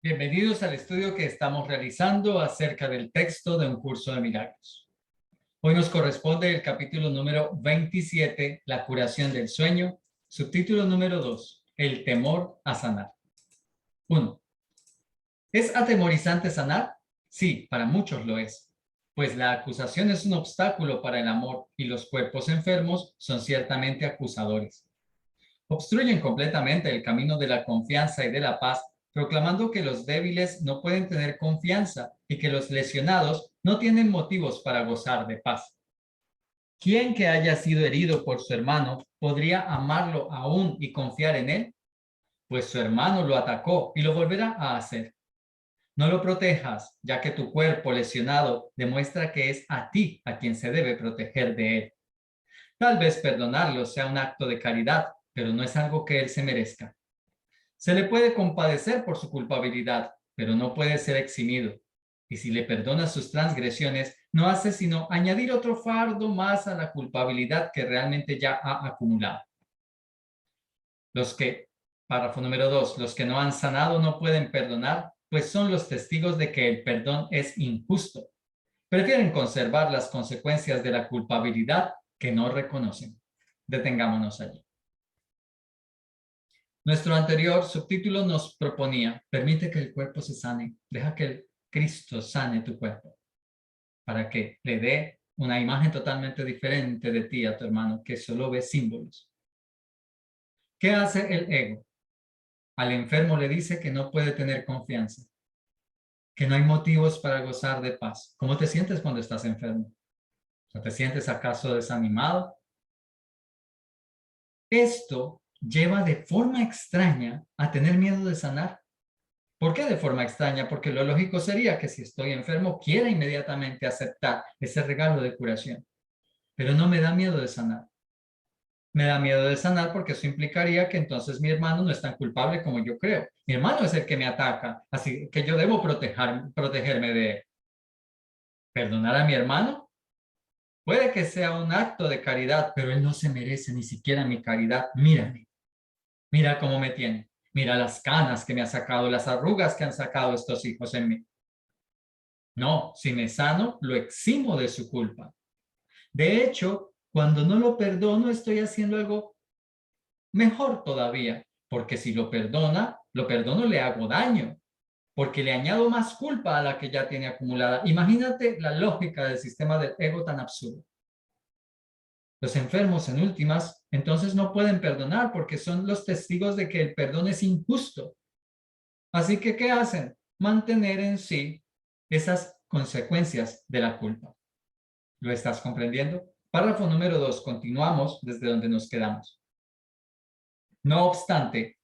Bienvenidos al estudio que estamos realizando acerca del texto de un curso de milagros. Hoy nos corresponde el capítulo número 27, la curación del sueño, subtítulo número 2, el temor a sanar. 1. ¿Es atemorizante sanar? Sí, para muchos lo es, pues la acusación es un obstáculo para el amor y los cuerpos enfermos son ciertamente acusadores. Obstruyen completamente el camino de la confianza y de la paz, proclamando que los débiles no pueden tener confianza y que los lesionados no tienen motivos para gozar de paz. ¿Quién que haya sido herido por su hermano podría amarlo aún y confiar en él? Pues su hermano lo atacó y lo volverá a hacer. No lo protejas, ya que tu cuerpo lesionado demuestra que es a ti a quien se debe proteger de él. Tal vez perdonarlo sea un acto de caridad, pero no es algo que él se merezca. Se le puede compadecer por su culpabilidad, pero no puede ser eximido. Y si le perdona sus transgresiones, no hace sino añadir otro fardo más a la culpabilidad que realmente ya ha acumulado. Párrafo número 2, los que no han sanado no pueden perdonar, pues son los testigos de que el perdón es injusto. Prefieren conservar las consecuencias de la culpabilidad que no reconocen. Detengámonos allí. Nuestro anterior subtítulo nos proponía, permite que el cuerpo se sane, deja que el Cristo sane tu cuerpo, para que le dé una imagen totalmente diferente de ti a tu hermano, que solo ve símbolos. ¿Qué hace el ego? Al enfermo le dice que no puede tener confianza, que no hay motivos para gozar de paz. ¿Cómo te sientes cuando estás enfermo? ¿Te sientes acaso desanimado? Esto lleva de forma extraña a tener miedo de sanar. ¿Por qué de forma extraña? Porque lo lógico sería que si estoy enfermo quiera inmediatamente aceptar ese regalo de curación. Pero no me da miedo de sanar. Me da miedo de sanar porque eso implicaría que entonces mi hermano no es tan culpable como yo creo. Mi hermano es el que me ataca, así que yo debo protegerme de él. ¿Perdonar a mi hermano? Puede que sea un acto de caridad, pero él no se merece ni siquiera mi caridad. Mírame, mira cómo me tiene. Mira las canas que me ha sacado, las arrugas que han sacado estos hijos en mí. No, si me sano, lo eximo de su culpa. De hecho, cuando no lo perdono, estoy haciendo algo mejor todavía, porque si lo perdono, le hago daño, porque le añado más culpa a la que ya tiene acumulada. Imagínate la lógica del sistema del ego tan absurdo. Los enfermos, en últimas, entonces no pueden perdonar porque son los testigos de que el perdón es injusto. Así que, ¿qué hacen? Mantener en sí esas consecuencias de la culpa. ¿Lo estás comprendiendo? Párrafo número 2. Continuamos desde donde nos quedamos. No obstante,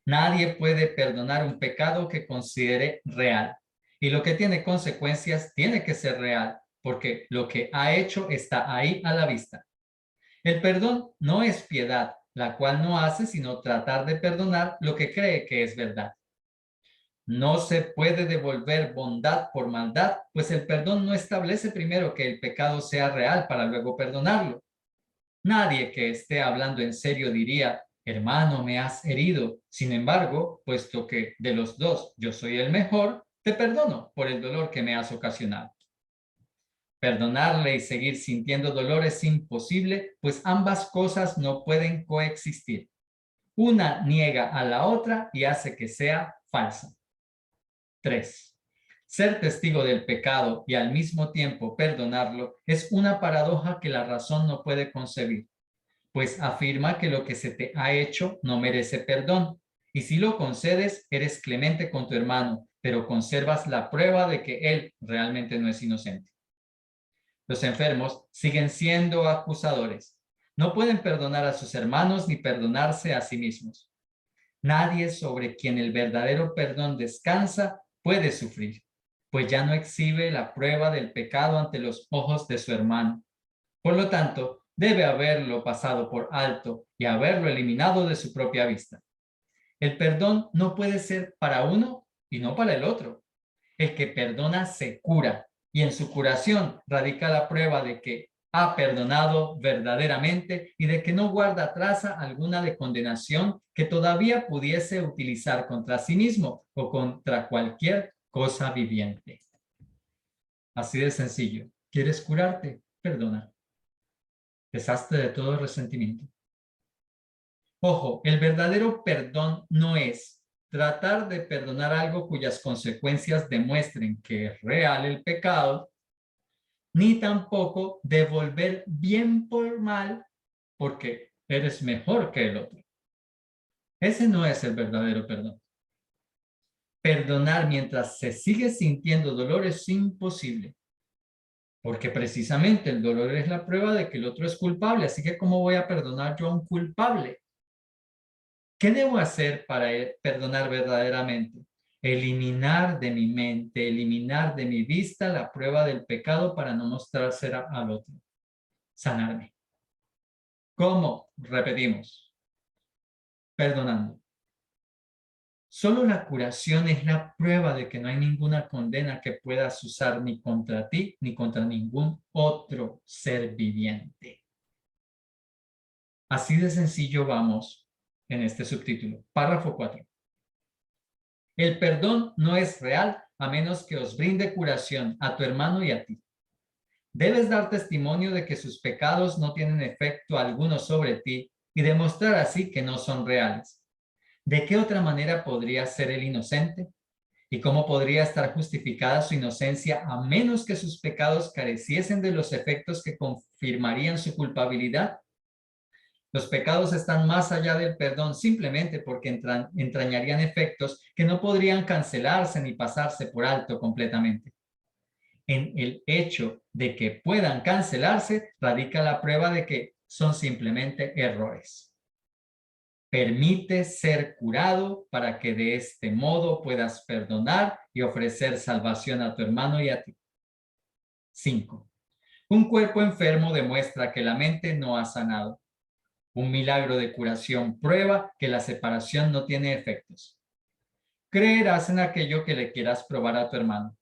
nadie puede perdonar un pecado que considere real. Y lo que tiene consecuencias tiene que ser real, porque lo que ha hecho está ahí a la vista. El perdón no es piedad, la cual no hace sino tratar de perdonar lo que cree que es verdad. No se puede devolver bondad por maldad, pues el perdón no establece primero que el pecado sea real para luego perdonarlo. Nadie que esté hablando en serio diría, hermano, me has herido. Sin embargo, puesto que de los dos yo soy el mejor, te perdono por el dolor que me has ocasionado. Perdonarle y seguir sintiendo dolor es imposible, pues ambas cosas no pueden coexistir. Una niega a la otra y hace que sea falsa. 3. Ser testigo del pecado y al mismo tiempo perdonarlo es una paradoja que la razón no puede concebir, pues afirma que lo que se te ha hecho no merece perdón, y si lo concedes, eres clemente con tu hermano, pero conservas la prueba de que él realmente no es inocente. Los enfermos siguen siendo acusadores. No pueden perdonar a sus hermanos ni perdonarse a sí mismos. Nadie sobre quien el verdadero perdón descansa puede sufrir, pues ya no exhibe la prueba del pecado ante los ojos de su hermano. Por lo tanto, debe haberlo pasado por alto y haberlo eliminado de su propia vista. El perdón no puede ser para uno y no para el otro. El que perdona se cura, y en su curación radica la prueba de que ha perdonado verdaderamente y de que no guarda traza alguna de condenación que todavía pudiese utilizar contra sí mismo o contra cualquier cosa viviente. Así de sencillo. ¿Quieres curarte? Perdona. Deshazte de todo resentimiento. Ojo, el verdadero perdón no es tratar de perdonar algo cuyas consecuencias demuestren que es real el pecado, ni tampoco devolver bien por mal porque eres mejor que el otro. Ese no es el verdadero perdón. Perdonar mientras se sigue sintiendo dolor es imposible, porque precisamente el dolor es la prueba de que el otro es culpable, así que ¿cómo voy a perdonar yo a un culpable? ¿Qué debo hacer para perdonar verdaderamente? Eliminar de mi mente, eliminar de mi vista la prueba del pecado para no mostrársela al otro. Sanarme. ¿Cómo? Repetimos. Perdonando. Solo la curación es la prueba de que no hay ninguna condena que puedas usar ni contra ti ni contra ningún otro ser viviente. Así de sencillo vamos en este subtítulo. Párrafo 4. El perdón no es real a menos que os brinde curación a tu hermano y a ti. Debes dar testimonio de que sus pecados no tienen efecto alguno sobre ti y demostrar así que no son reales. ¿De qué otra manera podría ser el inocente? ¿Y cómo podría estar justificada su inocencia a menos que sus pecados careciesen de los efectos que confirmarían su culpabilidad? Los pecados están más allá del perdón simplemente porque entrañarían efectos que no podrían cancelarse ni pasarse por alto completamente. En el hecho de que puedan cancelarse radica la prueba de que son simplemente errores. Permite ser curado para que de este modo puedas perdonar y ofrecer salvación a tu hermano y a ti. 5. Un cuerpo enfermo demuestra que la mente no ha sanado. Un milagro de curación prueba que la separación no tiene efectos. Creerás en aquello que le quieras probar a tu hermano.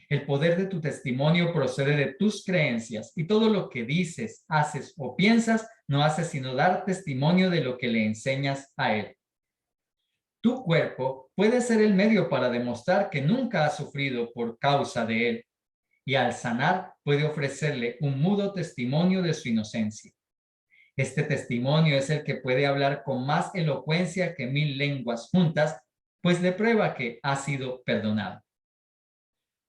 El poder de tu testimonio procede de tus creencias y todo lo que dices, haces o piensas no hace sino dar testimonio de lo que le enseñas a él. Tu cuerpo puede ser el medio para demostrar que nunca ha sufrido por causa de él y al sanar puede ofrecerle un mudo testimonio de su inocencia. Este testimonio es el que puede hablar con más elocuencia que 1000 lenguas juntas, pues le prueba que ha sido perdonado.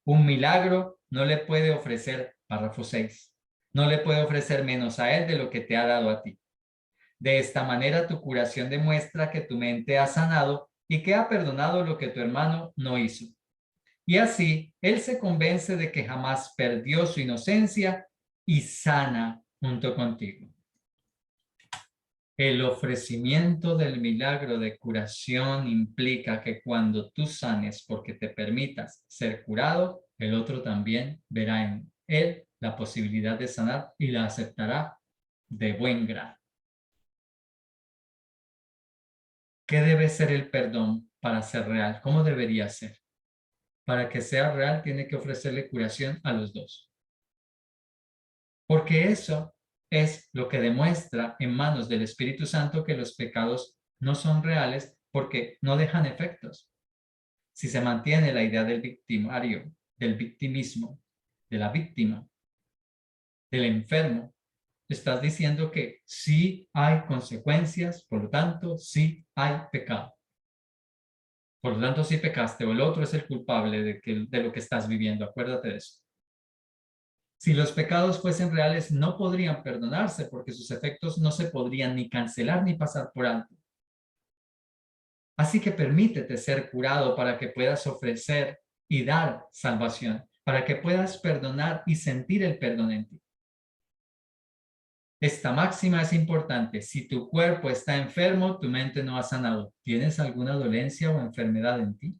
Un milagro no le puede ofrecer, párrafo 6, no le puede ofrecer menos a él de lo que te ha dado a ti. De esta manera tu curación demuestra que tu mente ha sanado y que ha perdonado lo que tu hermano no hizo. Y así, él se convence de que jamás perdió su inocencia y sana junto contigo. El ofrecimiento del milagro de curación implica que cuando tú sanes porque te permitas ser curado, el otro también verá en él la posibilidad de sanar y la aceptará de buen grado. ¿Qué debe ser el perdón para ser real? ¿Cómo debería ser? Para que sea real, tiene que ofrecerle curación a los dos. Porque eso es lo que demuestra en manos del Espíritu Santo que los pecados no son reales porque no dejan efectos. Si se mantiene la idea del victimario, del victimismo, de la víctima, del enfermo, estás diciendo que sí hay consecuencias, por lo tanto, sí hay pecado. Por lo tanto, si pecaste o el otro es el culpable de lo que estás viviendo, acuérdate de eso. Si los pecados fuesen reales, no podrían perdonarse porque sus efectos no se podrían ni cancelar ni pasar por alto. Así que permítete ser curado para que puedas ofrecer y dar salvación, para que puedas perdonar y sentir el perdón en ti. Esta máxima es importante. Si tu cuerpo está enfermo, tu mente no ha sanado. ¿Tienes alguna dolencia o enfermedad en ti?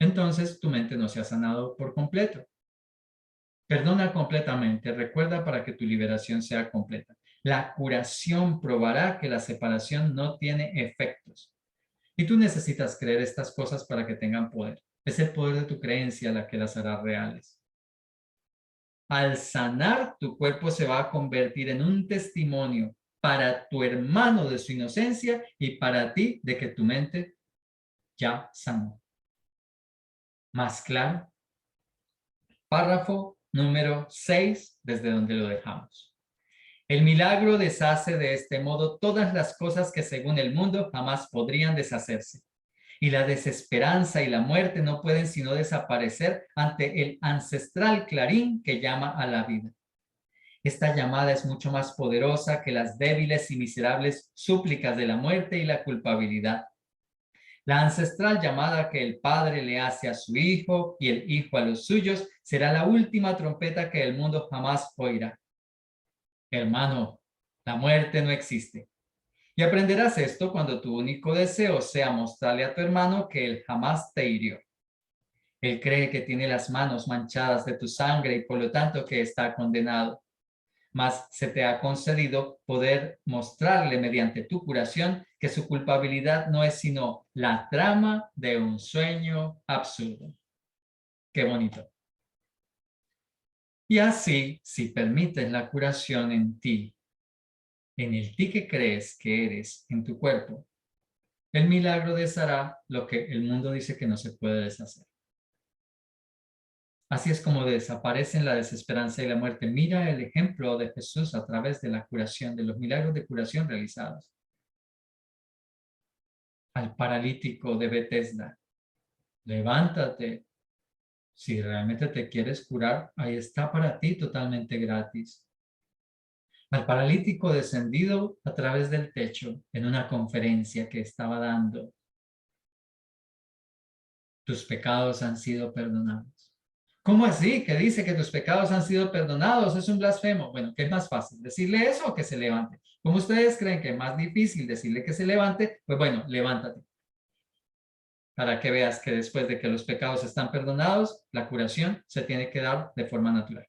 Entonces tu mente no se ha sanado por completo. Perdona completamente. Recuerda para que tu liberación sea completa. La curación probará que la separación no tiene efectos. Y tú necesitas creer estas cosas para que tengan poder. Es el poder de tu creencia la que las hará reales. Al sanar, tu cuerpo se va a convertir en un testimonio para tu hermano de su inocencia y para ti de que tu mente ya sanó. ¿Más claro? Párrafo número 6, desde donde lo dejamos. El milagro deshace de este modo todas las cosas que según el mundo jamás podrían deshacerse. Y la desesperanza y la muerte no pueden sino desaparecer ante el ancestral clarín que llama a la vida. Esta llamada es mucho más poderosa que las débiles y miserables súplicas de la muerte y la culpabilidad. La ancestral llamada que el Padre le hace a su Hijo y el Hijo a los suyos será la última trompeta que el mundo jamás oirá. Hermano, la muerte no existe. Y aprenderás esto cuando tu único deseo sea mostrarle a tu hermano que él jamás te hirió. Él cree que tiene las manos manchadas de tu sangre y por lo tanto que está condenado. Mas se te ha concedido poder mostrarle mediante tu curación que su culpabilidad no es sino la trama de un sueño absurdo. Qué bonito. Y así, si permites la curación en ti, en el ti que crees que eres, en tu cuerpo, el milagro deshará lo que el mundo dice que no se puede deshacer. Así es como desaparecen la desesperanza y la muerte. Mira el ejemplo de Jesús a través de la curación, de los milagros de curación realizados. Al paralítico de Betesda, levántate. Si realmente te quieres curar, ahí está para ti totalmente gratis. Al paralítico descendido a través del techo en una conferencia que estaba dando, tus pecados han sido perdonados. ¿Cómo así? Que dice que tus pecados han sido perdonados, es un blasfemo. Bueno, ¿qué es más fácil? ¿Decirle eso o que se levante? Como ustedes creen que es más difícil decirle que se levante, pues bueno, levántate. Para que veas que después de que los pecados están perdonados, la curación se tiene que dar de forma natural.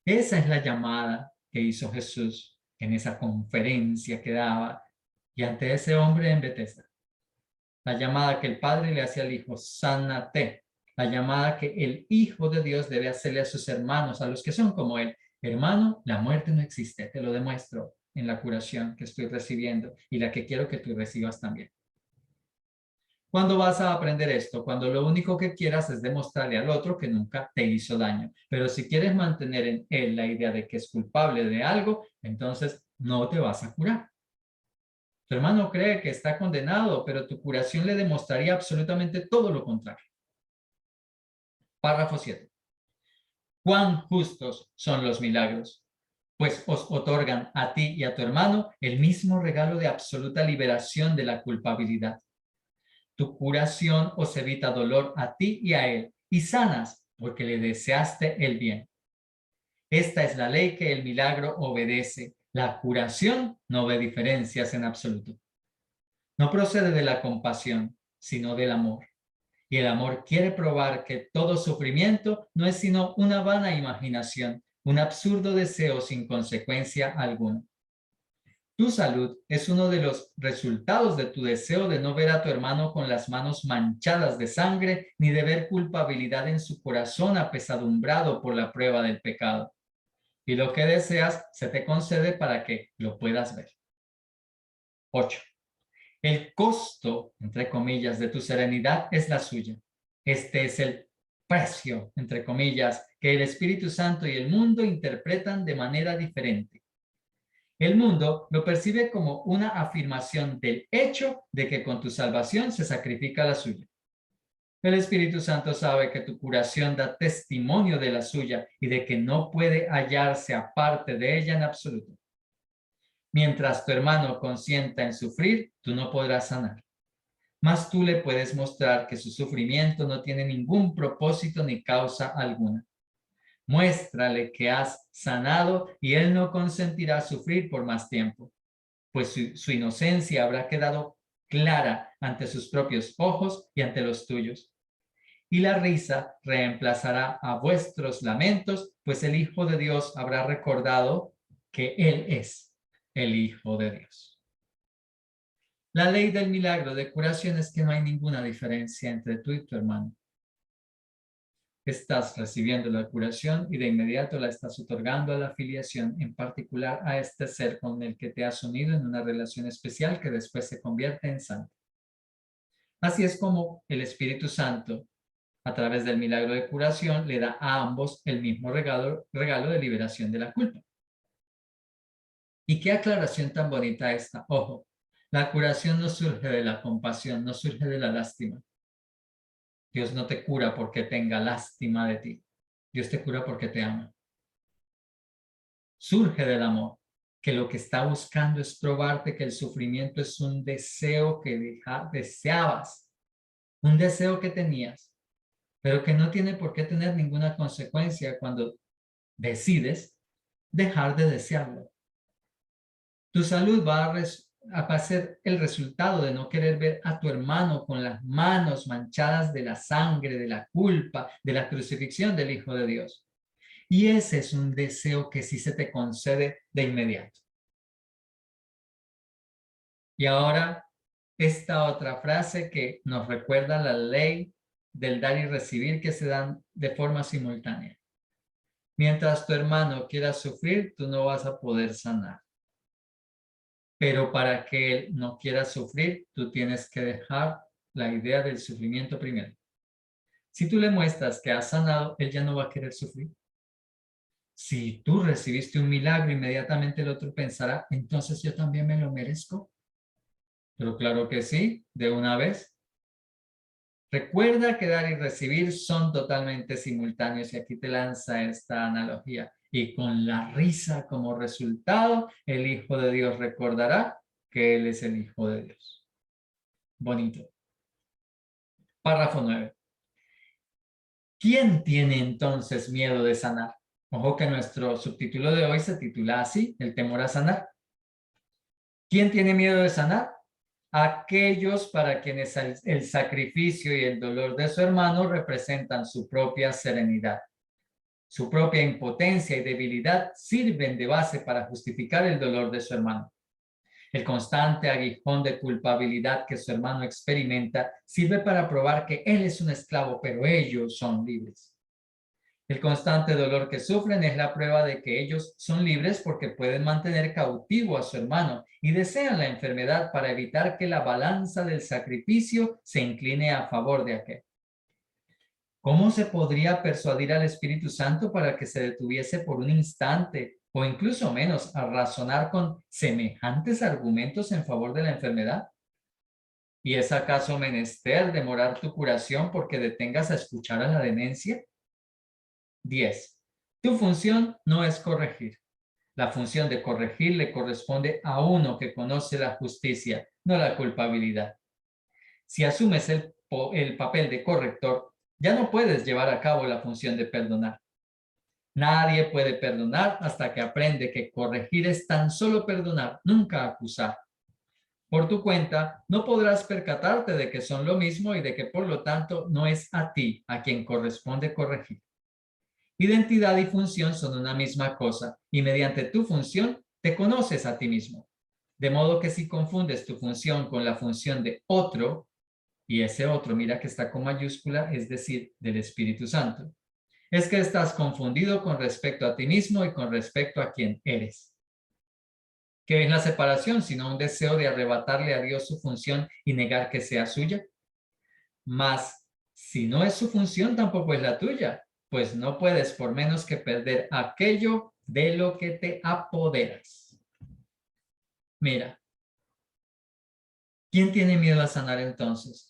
Esa es la llamada que hizo Jesús en esa conferencia que daba y ante ese hombre en Betesda. La llamada que el Padre le hace al Hijo, sánate. La llamada que el Hijo de Dios debe hacerle a sus hermanos, a los que son como Él. Hermano, la muerte no existe, te lo demuestro en la curación que estoy recibiendo y la que quiero que tú recibas también. ¿Cuándo vas a aprender esto? Cuando lo único que quieras es demostrarle al otro que nunca te hizo daño. Pero si quieres mantener en él la idea de que es culpable de algo, entonces no te vas a curar. Tu hermano cree que está condenado, pero tu curación le demostraría absolutamente todo lo contrario. Párrafo 7. ¿Cuán justos son los milagros? Pues os otorgan a ti y a tu hermano el mismo regalo de absoluta liberación de la culpabilidad. Tu curación os evita dolor a ti y a él, y sanas porque le deseaste el bien. Esta es la ley que el milagro obedece. La curación no ve diferencias en absoluto. No procede de la compasión, sino del amor. Y el amor quiere probar que todo sufrimiento no es sino una vana imaginación, un absurdo deseo sin consecuencia alguna. Tu salud es uno de los resultados de tu deseo de no ver a tu hermano con las manos manchadas de sangre, ni de ver culpabilidad en su corazón apesadumbrado por la prueba del pecado. Y lo que deseas se te concede para que lo puedas ver. 8. El costo, entre comillas, de tu serenidad es la suya. Este es el precio, entre comillas, que el Espíritu Santo y el mundo interpretan de manera diferente. El mundo lo percibe como una afirmación del hecho de que con tu salvación se sacrifica la suya. El Espíritu Santo sabe que tu curación da testimonio de la suya y de que no puede hallarse aparte de ella en absoluto. Mientras tu hermano consienta en sufrir, tú no podrás sanar. Mas tú le puedes mostrar que su sufrimiento no tiene ningún propósito ni causa alguna. Muéstrale que has sanado y él no consentirá sufrir por más tiempo, pues su inocencia habrá quedado clara ante sus propios ojos y ante los tuyos. Y la risa reemplazará a vuestros lamentos, pues el Hijo de Dios habrá recordado que Él es el Hijo de Dios. La ley del milagro de curación es que no hay ninguna diferencia entre tú y tu hermano. estás recibiendo la curación y de inmediato la estás otorgando a la filiación, en particular a este ser con el que te has unido en una relación especial que después se convierte en santo. Así es como el Espíritu Santo, a través del milagro de curación, le da a ambos el mismo regalo de liberación de la culpa. Y qué aclaración tan bonita esta. Ojo, la curación no surge de la compasión, no surge de la lástima. Dios no te cura porque tenga lástima de ti. Dios te cura porque te ama. Surge del amor, que lo que está buscando es probarte que el sufrimiento es un deseo que deseabas, un deseo que tenías, pero que no tiene por qué tener ninguna consecuencia cuando decides dejar de desearlo. Tu salud va a ser el resultado de no querer ver a tu hermano con las manos manchadas de la sangre, de la culpa, de la crucifixión del Hijo de Dios. Y ese es un deseo que sí se te concede de inmediato. Y ahora, esta otra frase que nos recuerda la ley del dar y recibir que se dan de forma simultánea. Mientras tu hermano quiera sufrir, tú no vas a poder sanar. Pero para que él no quiera sufrir, tú tienes que dejar la idea del sufrimiento primero. Si tú le muestras que has sanado, él ya no va a querer sufrir. Si tú recibiste un milagro, inmediatamente el otro pensará, entonces yo también me lo merezco. Pero claro que sí, de una vez. Recuerda que dar y recibir son totalmente simultáneos y aquí te lanza esta analogía. Y con la risa como resultado, el Hijo de Dios recordará que Él es el Hijo de Dios. Bonito. Párrafo 9. ¿Quién tiene entonces miedo de sanar? Ojo que nuestro subtítulo de hoy se titula así, el temor a sanar. ¿Quién tiene miedo de sanar? Aquellos para quienes el sacrificio y el dolor de su hermano representan su propia serenidad. Su propia impotencia y debilidad sirven de base para justificar el dolor de su hermano. El constante aguijón de culpabilidad que su hermano experimenta sirve para probar que él es un esclavo, pero ellos son libres. El constante dolor que sufren es la prueba de que ellos son libres porque pueden mantener cautivo a su hermano y desean la enfermedad para evitar que la balanza del sacrificio se incline a favor de aquel. ¿Cómo se podría persuadir al Espíritu Santo para que se detuviese por un instante o incluso menos a razonar con semejantes argumentos en favor de la enfermedad? ¿Y es acaso menester demorar tu curación porque detengas a escuchar a la demencia? 10. Tu función no es corregir. La función de corregir le corresponde a uno que conoce la justicia, no la culpabilidad. Si asumes el papel de corrector, ya no puedes llevar a cabo la función de perdonar. Nadie puede perdonar hasta que aprende que corregir es tan solo perdonar, nunca acusar. Por tu cuenta, no podrás percatarte de que son lo mismo y de que por lo tanto no es a ti a quien corresponde corregir. Identidad y función son una misma cosa y mediante tu función te conoces a ti mismo. De modo que si confundes tu función con la función de otro, y ese otro, mira que está con mayúscula, es decir, del Espíritu Santo, es que estás confundido con respecto a ti mismo y con respecto a quien eres. ¿Qué es la separación sino un deseo de arrebatarle a Dios su función y negar que sea suya? Mas, si no es su función, tampoco es la tuya, pues no puedes por menos que perder aquello de lo que te apoderas. Mira, ¿quién tiene miedo a sanar entonces?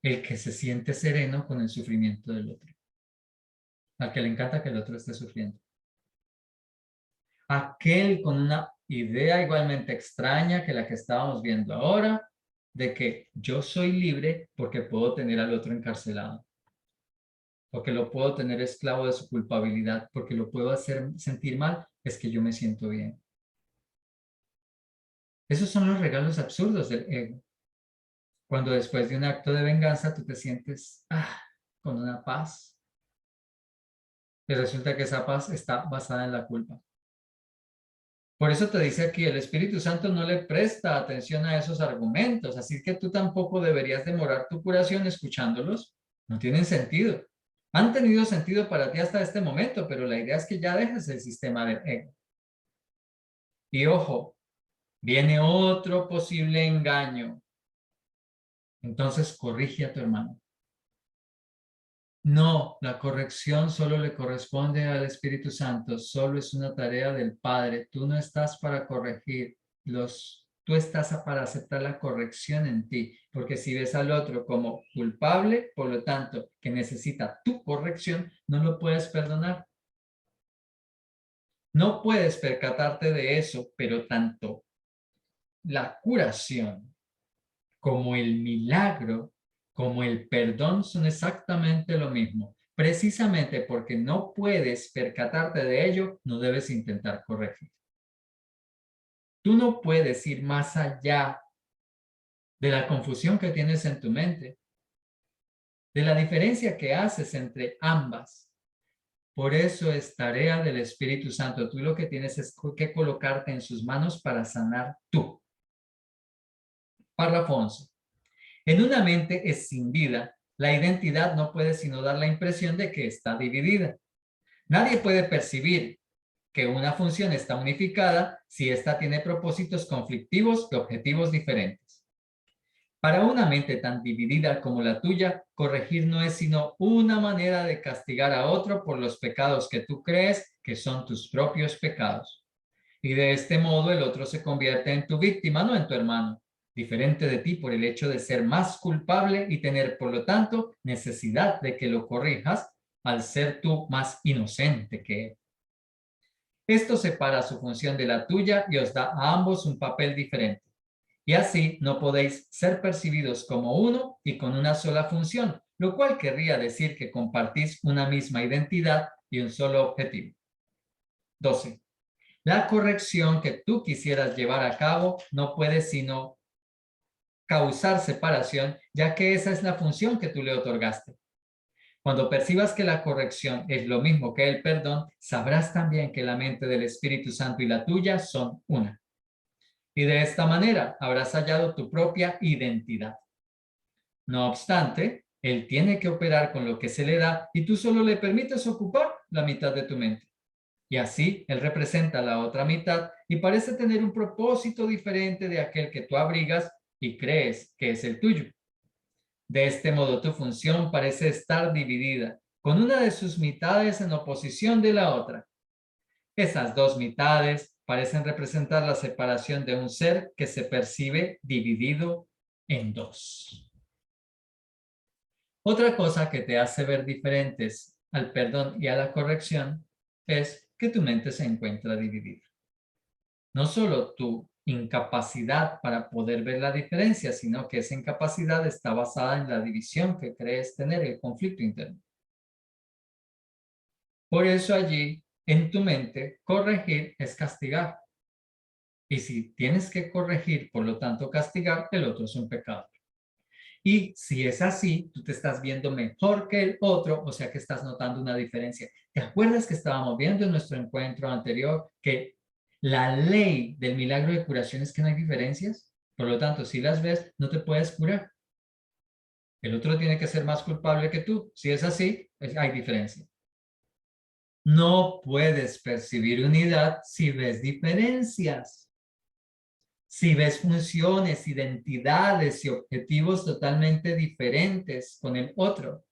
El que se siente sereno con el sufrimiento del otro. Al que le encanta que el otro esté sufriendo. Aquel con una idea igualmente extraña que la que estábamos viendo ahora, de que yo soy libre porque puedo tener al otro encarcelado. Porque lo puedo tener esclavo de su culpabilidad, porque lo puedo hacer sentir mal, es que yo me siento bien. Esos son los regalos absurdos del ego. Cuando después de un acto de venganza tú te sientes con una paz. Y resulta que esa paz está basada en la culpa. Por eso te dice aquí, el Espíritu Santo no le presta atención a esos argumentos, así que tú tampoco deberías demorar tu curación escuchándolos. No tienen sentido. Han tenido sentido para ti hasta este momento, pero la idea es que ya dejes el sistema del ego. Y ojo, viene otro posible engaño. Entonces corrige a tu hermano. No, la corrección solo le corresponde al Espíritu Santo, solo es una tarea del Padre. Tú no estás para corregir tú estás para aceptar la corrección en ti, porque si ves al otro como culpable, por lo tanto, que necesita tu corrección, no lo puedes perdonar. No puedes percatarte de eso, pero tanto la curación como el milagro, como el perdón son exactamente lo mismo. Precisamente porque no puedes percatarte de ello, no debes intentar corregir. Tú no puedes ir más allá de la confusión que tienes en tu mente, de la diferencia que haces entre ambas. Por eso es tarea del Espíritu Santo. Tú lo que tienes es que colocarte en sus manos para sanar tú. Párrafo 11. En una mente escindida, la identidad no puede sino dar la impresión de que está dividida. Nadie puede percibir que una función está unificada si ésta tiene propósitos conflictivos y objetivos diferentes. Para una mente tan dividida como la tuya, corregir no es sino una manera de castigar a otro por los pecados que tú crees que son tus propios pecados. Y de este modo el otro se convierte en tu víctima, no en tu hermano, diferente de ti por el hecho de ser más culpable y tener, por lo tanto, necesidad de que lo corrijas al ser tú más inocente que él. Esto separa su función de la tuya y os da a ambos un papel diferente. Y así no podéis ser percibidos como uno y con una sola función, lo cual querría decir que compartís una misma identidad y un solo objetivo. 12. La corrección que tú quisieras llevar a cabo no puede sino causar separación, ya que esa es la función que tú le otorgaste. Cuando percibas que la corrección es lo mismo que el perdón, sabrás también que la mente del Espíritu Santo y la tuya son una. Y de esta manera habrás hallado tu propia identidad. No obstante, él tiene que operar con lo que se le da y tú solo le permites ocupar la mitad de tu mente. Y así él representa la otra mitad y parece tener un propósito diferente de aquel que tú abrigas y crees que es el tuyo. De este modo tu función parece estar dividida, con una de sus mitades en oposición de la otra. Esas dos mitades parecen representar la separación de un ser que se percibe dividido en dos. Otra cosa que te hace ver diferentes al perdón y a la corrección es que tu mente se encuentra dividida. No solo tu incapacidad para poder ver la diferencia, sino que esa incapacidad está basada en la división que crees tener, el conflicto interno. Por eso allí, en tu mente, corregir es castigar. Y si tienes que corregir, por lo tanto castigar, el otro es un pecado. Y si es así, tú te estás viendo mejor que el otro, o sea que estás notando una diferencia. ¿Te acuerdas que estábamos viendo en nuestro encuentro anterior que la ley del milagro de curación es que no hay diferencias? Por lo tanto, si las ves, no te puedes curar. El otro tiene que ser más culpable que tú. Si es así, hay diferencia. No puedes percibir unidad si ves diferencias. Si ves funciones, identidades y objetivos totalmente diferentes con el otro.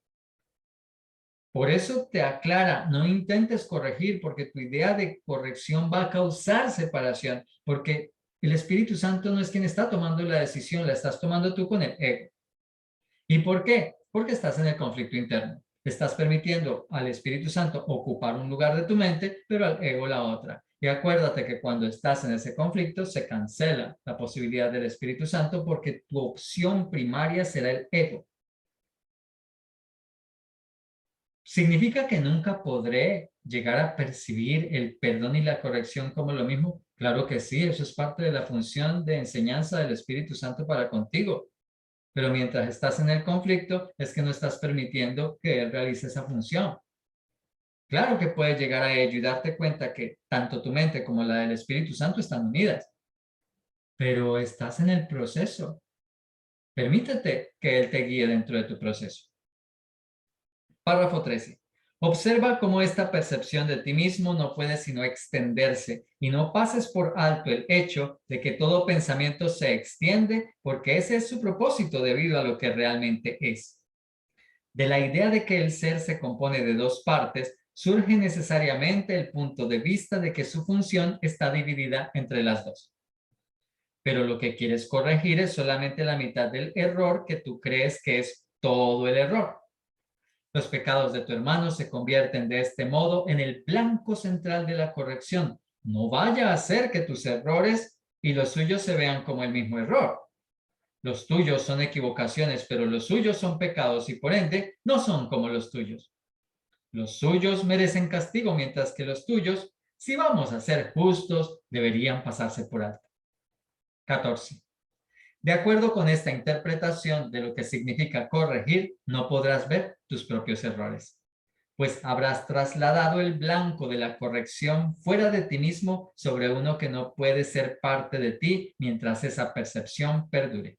Por eso te aclara, no intentes corregir porque tu idea de corrección va a causar separación, porque el Espíritu Santo no es quien está tomando la decisión, la estás tomando tú con el ego. ¿Y por qué? Porque estás en el conflicto interno. Estás permitiendo al Espíritu Santo ocupar un lugar de tu mente, pero al ego la otra. Y acuérdate que cuando estás en ese conflicto se cancela la posibilidad del Espíritu Santo porque tu opción primaria será el ego. ¿Significa que nunca podré llegar a percibir el perdón y la corrección como lo mismo? Claro que sí, eso es parte de la función de enseñanza del Espíritu Santo para contigo. Pero mientras estás en el conflicto, es que no estás permitiendo que Él realice esa función. Claro que puedes llegar a ello y darte cuenta que tanto tu mente como la del Espíritu Santo están unidas, pero estás en el proceso. Permítete que Él te guíe dentro de tu proceso. Párrafo 13. Observa cómo esta percepción de ti mismo no puede sino extenderse y no pases por alto el hecho de que todo pensamiento se extiende porque ese es su propósito debido a lo que realmente es. De la idea de que el ser se compone de dos partes, surge necesariamente el punto de vista de que su función está dividida entre las dos. Pero lo que quieres corregir es solamente la mitad del error que tú crees que es todo el error. Los pecados de tu hermano se convierten de este modo en el blanco central de la corrección. No vaya a ser que tus errores y los suyos se vean como el mismo error. Los tuyos son equivocaciones, pero los suyos son pecados y por ende no son como los tuyos. Los suyos merecen castigo, mientras que los tuyos, si vamos a ser justos, deberían pasarse por alto. 14. De acuerdo con esta interpretación de lo que significa corregir, no podrás ver tus propios errores, pues habrás trasladado el blanco de la corrección fuera de ti mismo sobre uno que no puede ser parte de ti mientras esa percepción perdure.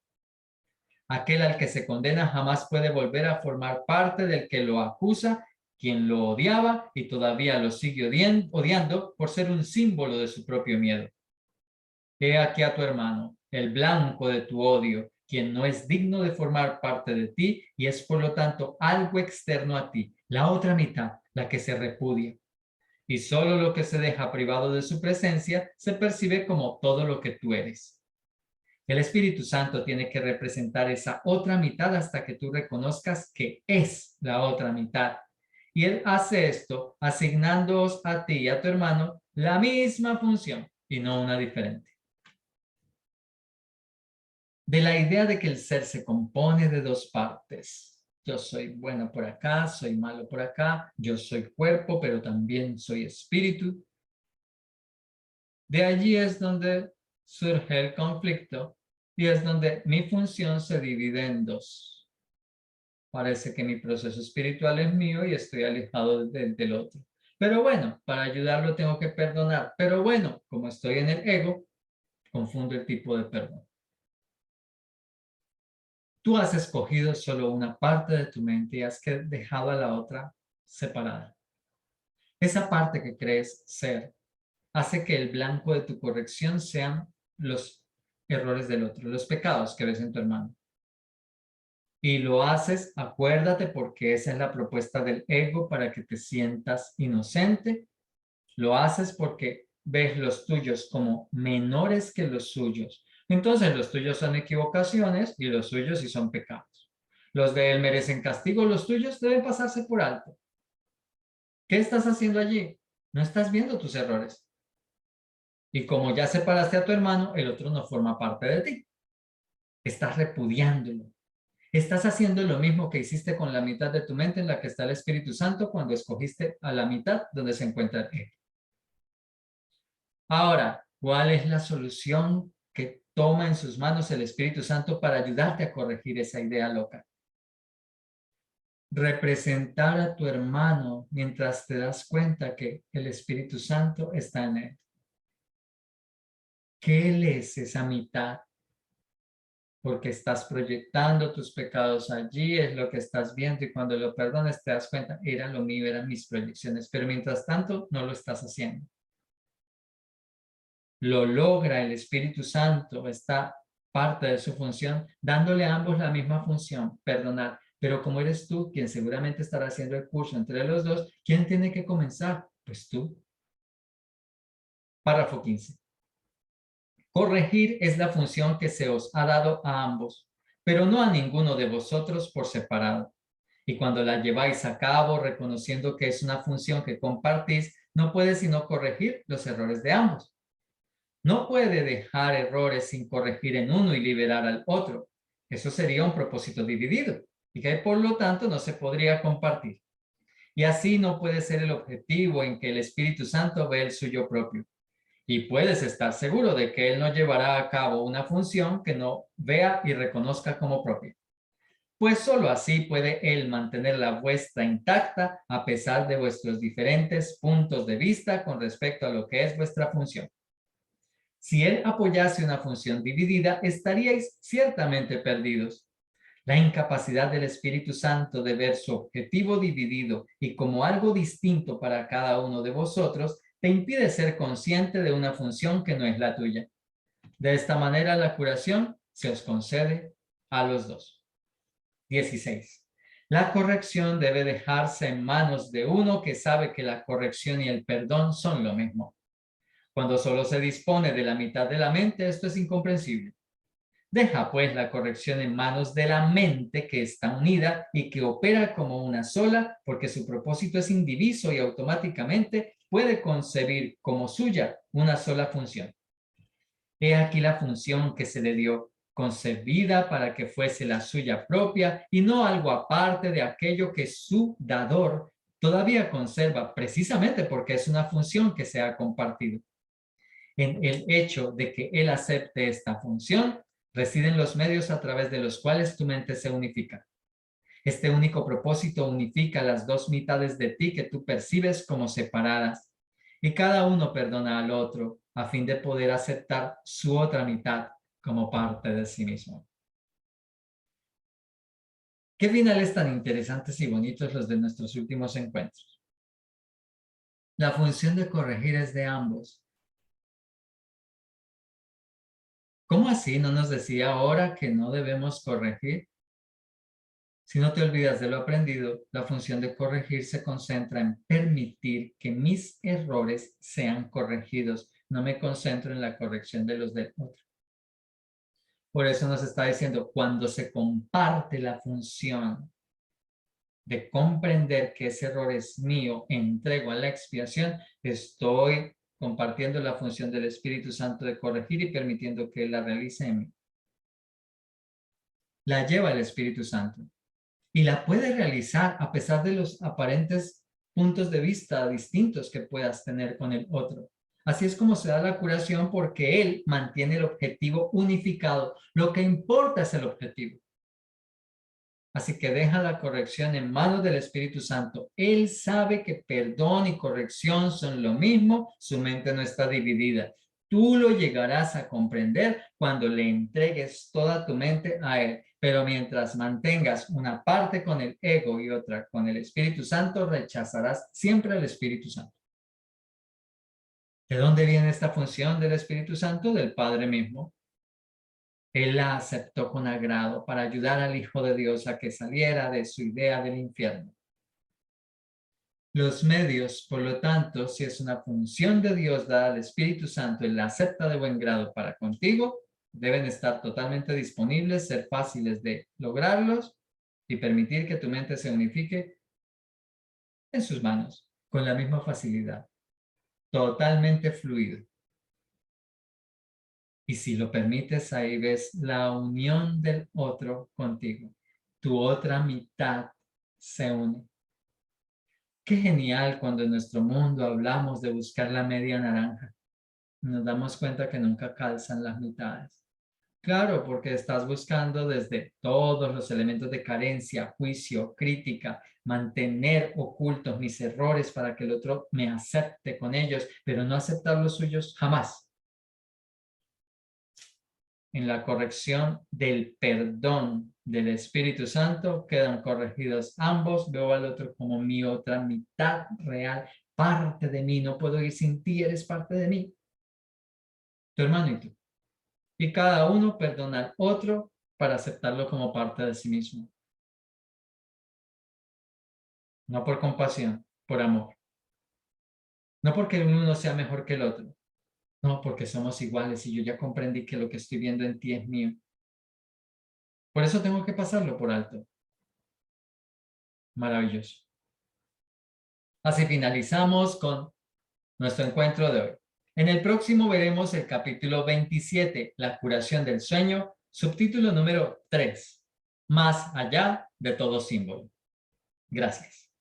Aquel al que se condena jamás puede volver a formar parte del que lo acusa, quien lo odiaba y todavía lo sigue odiando por ser un símbolo de su propio miedo. He aquí a tu hermano, el blanco de tu odio, quien no es digno de formar parte de ti y es por lo tanto algo externo a ti, la otra mitad, la que se repudia. Y solo lo que se deja privado de su presencia se percibe como todo lo que tú eres. El Espíritu Santo tiene que representar esa otra mitad hasta que tú reconozcas que es la otra mitad. Y Él hace esto asignándoos a ti y a tu hermano la misma función y no una diferente. De la idea de que el ser se compone de dos partes. Yo soy bueno por acá, soy malo por acá, yo soy cuerpo, pero también soy espíritu. De allí es donde surge el conflicto y es donde mi función se divide en dos. Parece que mi proceso espiritual es mío y estoy alejado del otro. Pero bueno, para ayudarlo tengo que perdonar. Pero bueno, como estoy en el ego, confundo el tipo de perdón. Tú has escogido solo una parte de tu mente y has dejado a la otra separada. Esa parte que crees ser hace que el blanco de tu corrección sean los errores del otro, los pecados que ves en tu hermano. Y lo haces, acuérdate, porque esa es la propuesta del ego para que te sientas inocente. Lo haces porque ves los tuyos como menores que los suyos. Entonces los tuyos son equivocaciones y los suyos sí son pecados. Los de él merecen castigo, los tuyos deben pasarse por alto. ¿Qué estás haciendo allí? No estás viendo tus errores. Y como ya separaste a tu hermano, el otro no forma parte de ti. Estás repudiándolo. Estás haciendo lo mismo que hiciste con la mitad de tu mente en la que está el Espíritu Santo cuando escogiste a la mitad donde se encuentra él. Ahora, ¿cuál es la solución que toma en sus manos el Espíritu Santo para ayudarte a corregir esa idea loca? Representar a tu hermano mientras te das cuenta que el Espíritu Santo está en él. Que él es esa mitad, porque estás proyectando tus pecados allí, es lo que estás viendo y cuando lo perdones te das cuenta, era lo mío, eran mis proyecciones, pero mientras tanto no lo estás haciendo. Lo logra el Espíritu Santo, esta parte de su función, dándole a ambos la misma función, perdonar. Pero como eres tú, quien seguramente estará haciendo el curso entre los dos, ¿quién tiene que comenzar? Pues tú. Párrafo 15. Corregir es la función que se os ha dado a ambos, pero no a ninguno de vosotros por separado. Y cuando la lleváis a cabo, reconociendo que es una función que compartís, no puede sino corregir los errores de ambos. No puede dejar errores sin corregir en uno y liberar al otro. Eso sería un propósito dividido y que por lo tanto no se podría compartir. Y así no puede ser el objetivo en que el Espíritu Santo ve el suyo propio. Y puedes estar seguro de que Él no llevará a cabo una función que no vea y reconozca como propia. Pues solo así puede Él mantener la vuestra intacta a pesar de vuestros diferentes puntos de vista con respecto a lo que es vuestra función. Si Él apoyase una función dividida, estaríais ciertamente perdidos. La incapacidad del Espíritu Santo de ver su objetivo dividido y como algo distinto para cada uno de vosotros te impide ser consciente de una función que no es la tuya. De esta manera, la curación se os concede a los dos. 16. La corrección debe dejarse en manos de uno que sabe que la corrección y el perdón son lo mismo. Cuando solo se dispone de la mitad de la mente, esto es incomprensible. Deja pues la corrección en manos de la mente que está unida y que opera como una sola, porque su propósito es indiviso y automáticamente puede concebir como suya una sola función. He aquí la función que se le dio, concebida para que fuese la suya propia y no algo aparte de aquello que su dador todavía conserva, precisamente porque es una función que se ha compartido. En el hecho de que él acepte esta función, residen los medios a través de los cuales tu mente se unifica. Este único propósito unifica las dos mitades de ti que tú percibes como separadas, y cada uno perdona al otro a fin de poder aceptar su otra mitad como parte de sí mismo. Qué finales tan interesantes y bonitos los de nuestros últimos encuentros. La función de corregir es de ambos. ¿Cómo así no nos decía ahora que no debemos corregir? Si no te olvidas de lo aprendido, la función de corregir se concentra en permitir que mis errores sean corregidos. No me concentro en la corrección de los del otro. Por eso nos está diciendo, cuando se comparte la función de comprender que ese error es mío, entrego a la expiación, estoy compartiendo la función del Espíritu Santo de corregir y permitiendo que Él la realice en mí. La lleva el Espíritu Santo y la puede realizar a pesar de los aparentes puntos de vista distintos que puedas tener con el otro. Así es como se da la curación, porque Él mantiene el objetivo unificado. Lo que importa es el objetivo. Así que deja la corrección en manos del Espíritu Santo. Él sabe que perdón y corrección son lo mismo. Su mente no está dividida. Tú lo llegarás a comprender cuando le entregues toda tu mente a Él. Pero mientras mantengas una parte con el ego y otra con el Espíritu Santo, rechazarás siempre al Espíritu Santo. ¿De dónde viene esta función del Espíritu Santo? Del Padre mismo. Él la aceptó con agrado para ayudar al Hijo de Dios a que saliera de su idea del infierno. Los medios, por lo tanto, si es una función de Dios dada al Espíritu Santo, Él la acepta de buen grado para contigo, deben estar totalmente disponibles, ser fáciles de lograrlos y permitir que tu mente se unifique en sus manos con la misma facilidad, totalmente fluido. Y si lo permites, ahí ves la unión del otro contigo. Tu otra mitad se une. Qué genial cuando en nuestro mundo hablamos de buscar la media naranja. Nos damos cuenta que nunca calzan las mitades. Claro, porque estás buscando desde todos los elementos de carencia, juicio, crítica, mantener ocultos mis errores para que el otro me acepte con ellos, pero no aceptar los suyos jamás. En la corrección del perdón del Espíritu Santo quedan corregidos ambos. Veo al otro como mi otra mitad real, parte de mí. No puedo ir sin ti, eres parte de mí. Tu hermano y tú. Y cada uno perdona al otro para aceptarlo como parte de sí mismo. No por compasión, por amor. No porque el uno sea mejor que el otro. No, porque somos iguales y yo ya comprendí que lo que estoy viendo en ti es mío. Por eso tengo que pasarlo por alto. Maravilloso. Así finalizamos con nuestro encuentro de hoy. En el próximo veremos el capítulo 27, la curación del sueño, subtítulo número 3, más allá de todo símbolo. Gracias.